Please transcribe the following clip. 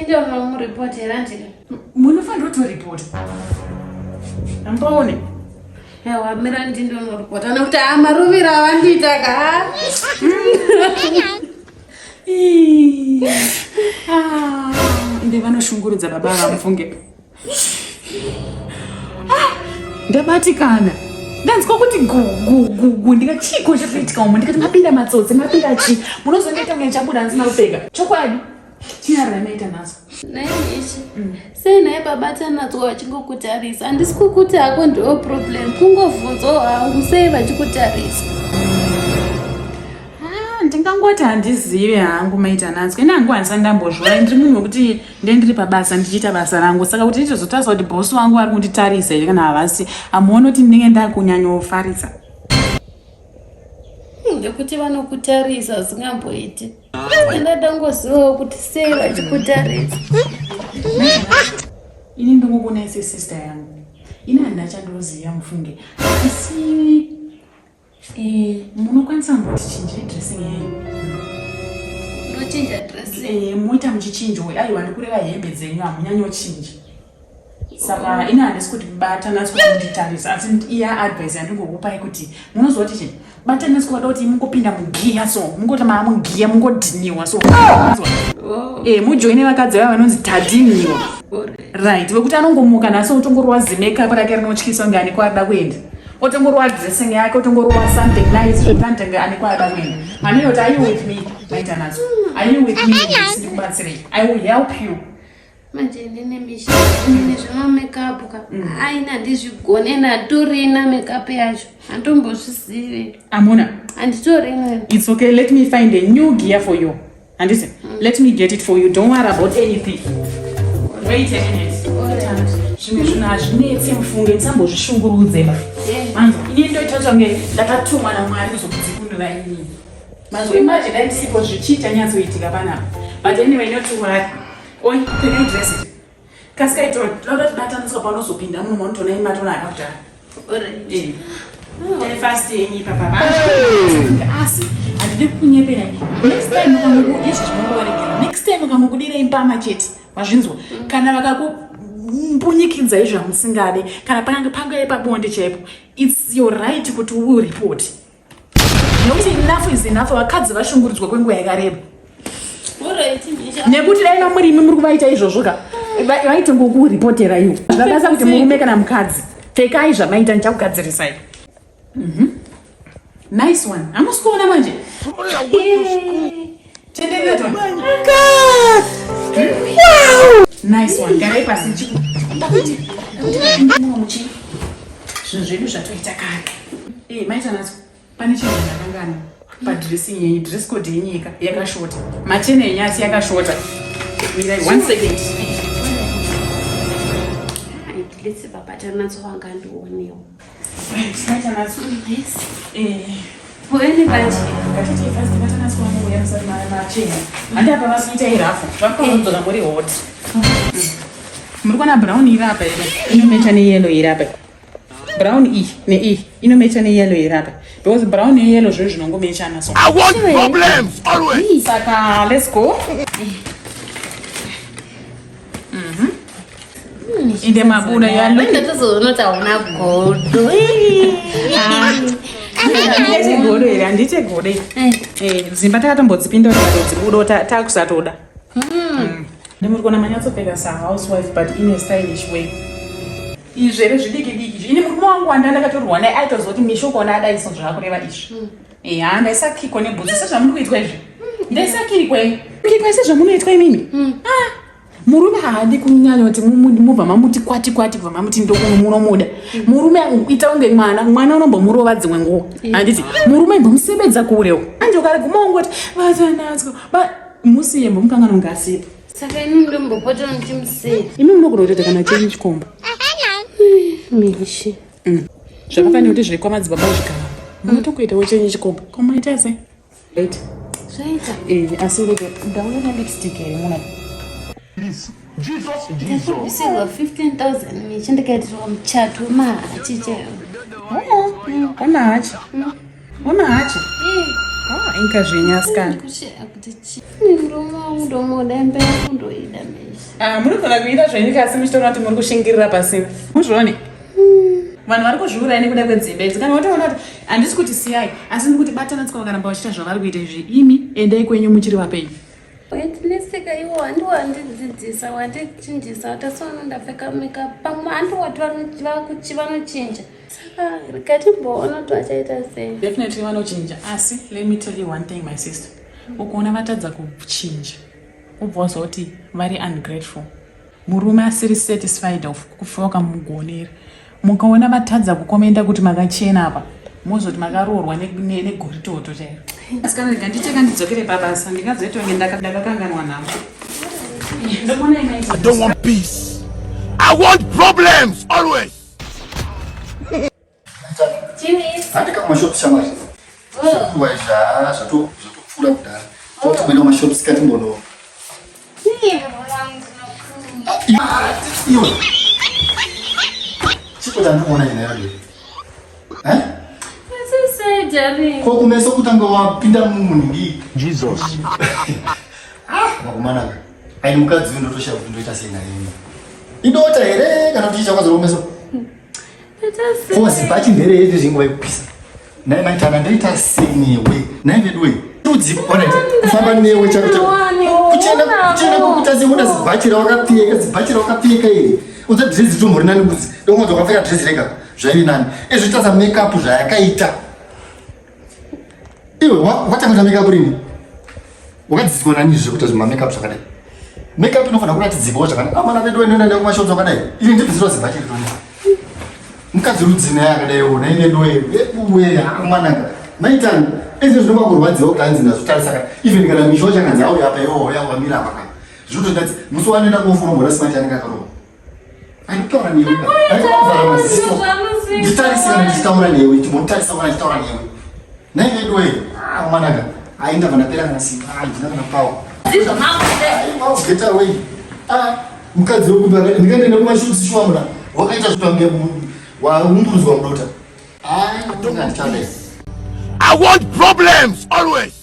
Ndio unamripotera ndile. Munofanira kutoripota. Ambaone. Yawa mira ndio unoripota nokuti amaruvira wandita ka. Inde vanoshungurudza baba vamufunge. Ndabatikana. Ndanzwa kuti gu ndikachiko chapaitika umo ndikati mapinda matsotsi mapinda chi munozongoita kunge chabuda ndisina kupfeka chokwadi chinarira maita nazo naye ichi sei naye babata nadzo vachingokutarisa handisi kukuti hako ndiwo problem kungovhunzawo hangu sei vachikutarisa ndingangoti handizive hangu maita nadzo ine hangu handisa ndambozvora ndiri munhu wekuti ndendiri pabasa ndichiita basa rangu saka kuti ndichizotasa kuti bhosi wangu ari kunditarisa here kana havasi hamuoni kuti ndinenge ndakunyanyofarisa ndekuti vanokutarisa zvingamboiti ndadangozivawo kuti sei vachikutarisa ini ndongokuna ise sister yangu ine handachandoziva mufunge asi munokwanisa kuti chinje dressing yenyu nochinja dressing moita muchichinjwa aiwa ndikureva hembe dzenyu hamunyanyochinja saka ine handisi kuti batanaswa kunditarisa asi iya advice yandingokupai kuti munoziva kuti chii batanaswa vada kuti mungopinda mugiya so mungoti maamugiya mungodhiniwa so mujoine vakadzi vaya vanonzi tadhiniwa right vekuti anongomuka nasi otongorowa zimakeup rake rinotyisa nge aniko arida kuenda otongorowa dressing yake otongorowa something nice zvekutanga aniko arida kuenda manei kuti are you with me maita nazo are you with me ndikubatsirei I will help you manje ndine mishini ndine zvemamakeup ka aina handizvigone ndatorina makeup yacho handombozvizive amuna handitorina it's okay let me find a new gear for you handisi let me get it for you don't worry about anything wait a minute zvimwe zvinhu hazvinetse mufunge ndisambozvishungurudzeba manzo ini ndoita zvange ndakatumwa naMwari kuzokudzikunura inini manzo imagine dai ndisipo zvichiita nyatsoitika panapa but anyway not to worry oi pfeka dress it kasikaito lauda tibataniswa paunozopinda muno maunotona imatona akakutara fast yenyi papa asi handidi kunyepera next time ukamukuizvizvinokuvaregera next time ukamukudira impama chete wazvinzwa kana vakakumbunyikidza izvamusingade kana pangai pabonde chaipo it's your right kuti uripot nokuti enough is enough vakadzi vashungurudzwa kwenguva yakareba nekuti dai namurimi muri kuvaita izvozvo ka vaite ngokuripotera iwo zvabasa kuti murume kana mukadzi pfekai zvamaita ndichakugadzirisai nice one hamusikuona manje tenderera nice one garai pasi ndakuti muchi zvinhu zvedu zvatoita kare maita nazo pane chinhu ndakangana padressing yenyu dress code yenyika yakashota machena enyasi yakashota wirai 1 second let's babatanatso wangandionewo maita nazo poeni banje ngatiti first batanatso wangu machena handapa vasuita irafu zvakaonzora muri hot muri kuona brown iri apa here inomecha neyellow iri apa brown ne inomecha neyellow iri apa because brown neyellow zvinhu zvinongomechana so I want problems always. Saka let's go inde mabuna yandatozoona kuti hauna godo handite godo here handite godo dzimba takatombodzipinda kuti dzibuda takusatoda ndimuri kuona manyatsopfeka sahousewife but in a stylish way izvere zvidiki diki ini murume wangu wandandakatorwa naye aitoziva kuti mishoko ona adaiso zvakureva izvi ndaisakikwa nebhutsi sezvamuri kuitwa izvi ndaisakikwa sezvamunoitwa imimi murume haadi kunyanya kuti mubva mamuti kwati kubva mamuti ndokuno munomuda murume ita unge mwana unombomurova dzimwe nguva handiti murume imbomusebedza kurewo anjokariguma wangoti vatanatswa musiye mbomukangana ungasipa saka ini ndombopota ndichimusei imi munokuda kana chenyi chikombo mishi zvakafanira kuti zviri kwamadzibaba zvikava munotokuitawo chenyi chikombo komaita se right zvaita asi ndaona lipstick here muna ndakubvisirwa 15,000 mishi ndikaitirwa muchato wemahachi chaiwo wamahachi wamahachi inga zvenyasikana kushaya kuti chii murume wangu ndomuda imba yakundoida mishi Munogona kuita zvenyika asi muchitaura kuti muri kushingirira pasina. Muzvione? Vanhu vari kuzviuraya nekuda kwedzimba idzi. Kana watoona kuti handisi kuti siyai, asi ndiri kuti batana tsika vakaramba vachiita zvavari kuita izvi. Imi endai kwenyu muchiri vapenyu. Leseka iwo handiwandidzidzisa wandichinjisa tasona ndapfeka makeup pamwe handowati vanochinja saka rikatimboona kuti vachaita sei. Definitely vanochinja asi let me tell you one thing my sister. Ukaona vatadza kuchinja ubva wazoti vari ungrateful. Murume asiri satisfied of kufoka mugonera. Mukaona vatadza kukomenda kuti makachena apa mozoti makaroorwa negoritoto chairo. Asi kana ndicheka ndidzokere pabasa ndingazoitonge ndakakanganwa navo. I don't want peace. I want problems always. Handika kumashopu shamari. Kuwaja zvatopfura kudara. Totokwenda kumashopu sikati mbono. Iwe. Chipo chandinoona ina yadi. Ko kumeso kutanga wapinda mumungi. Jesus. Wakumana. Ai mukadzi ndotosha kuti ndoita sei naye. Idota here kana kuti chakwazo kumeso. Ko zibachi ndere yedu zvingwa ikupisa. Naye maitana ndoita sei newe. Naye vedwe. Tudzi ona kufamba newe chako. Kuchena kukutazi una zibachira wakapfeka iri. Uza dress tumbo rinani kudzi. Ndongo dzokapfeka dress rega. Zvairi nani. Ezvitaza makeup zvayakaita. Iwe watanga makeup rini? Wakadzidziswa nani zvekuita zvima makeup zvakadai? Makeup inofana kuratidzikawo zvakanaka. Amana vedu vanoenda kumashopu zvakadai. Iri ndibvisirwa zibachira toni. Mukadzi rudzina yakadai ona inedu wewe amananga. Maitani ese zvinoba kurwadziwa kutanzi nazvotarisa kana even kana misho chakanzi auya apa iwo yawamira apa kana zvoto ndati musi wanoenda kofuromora smart yanenge akaroma anditaura newe andikuvara maziso nditarisa ndichitaura newe ndimotarisa kana nditaura newe naivedu wewe amanaka ainda vanapera kana simba ndina kana pawo geta away mukadzi wekubara ndikaenda kumashuti shwamura wakaita zvipange waumburudzwa mudota ndingandichandai. I want problems always.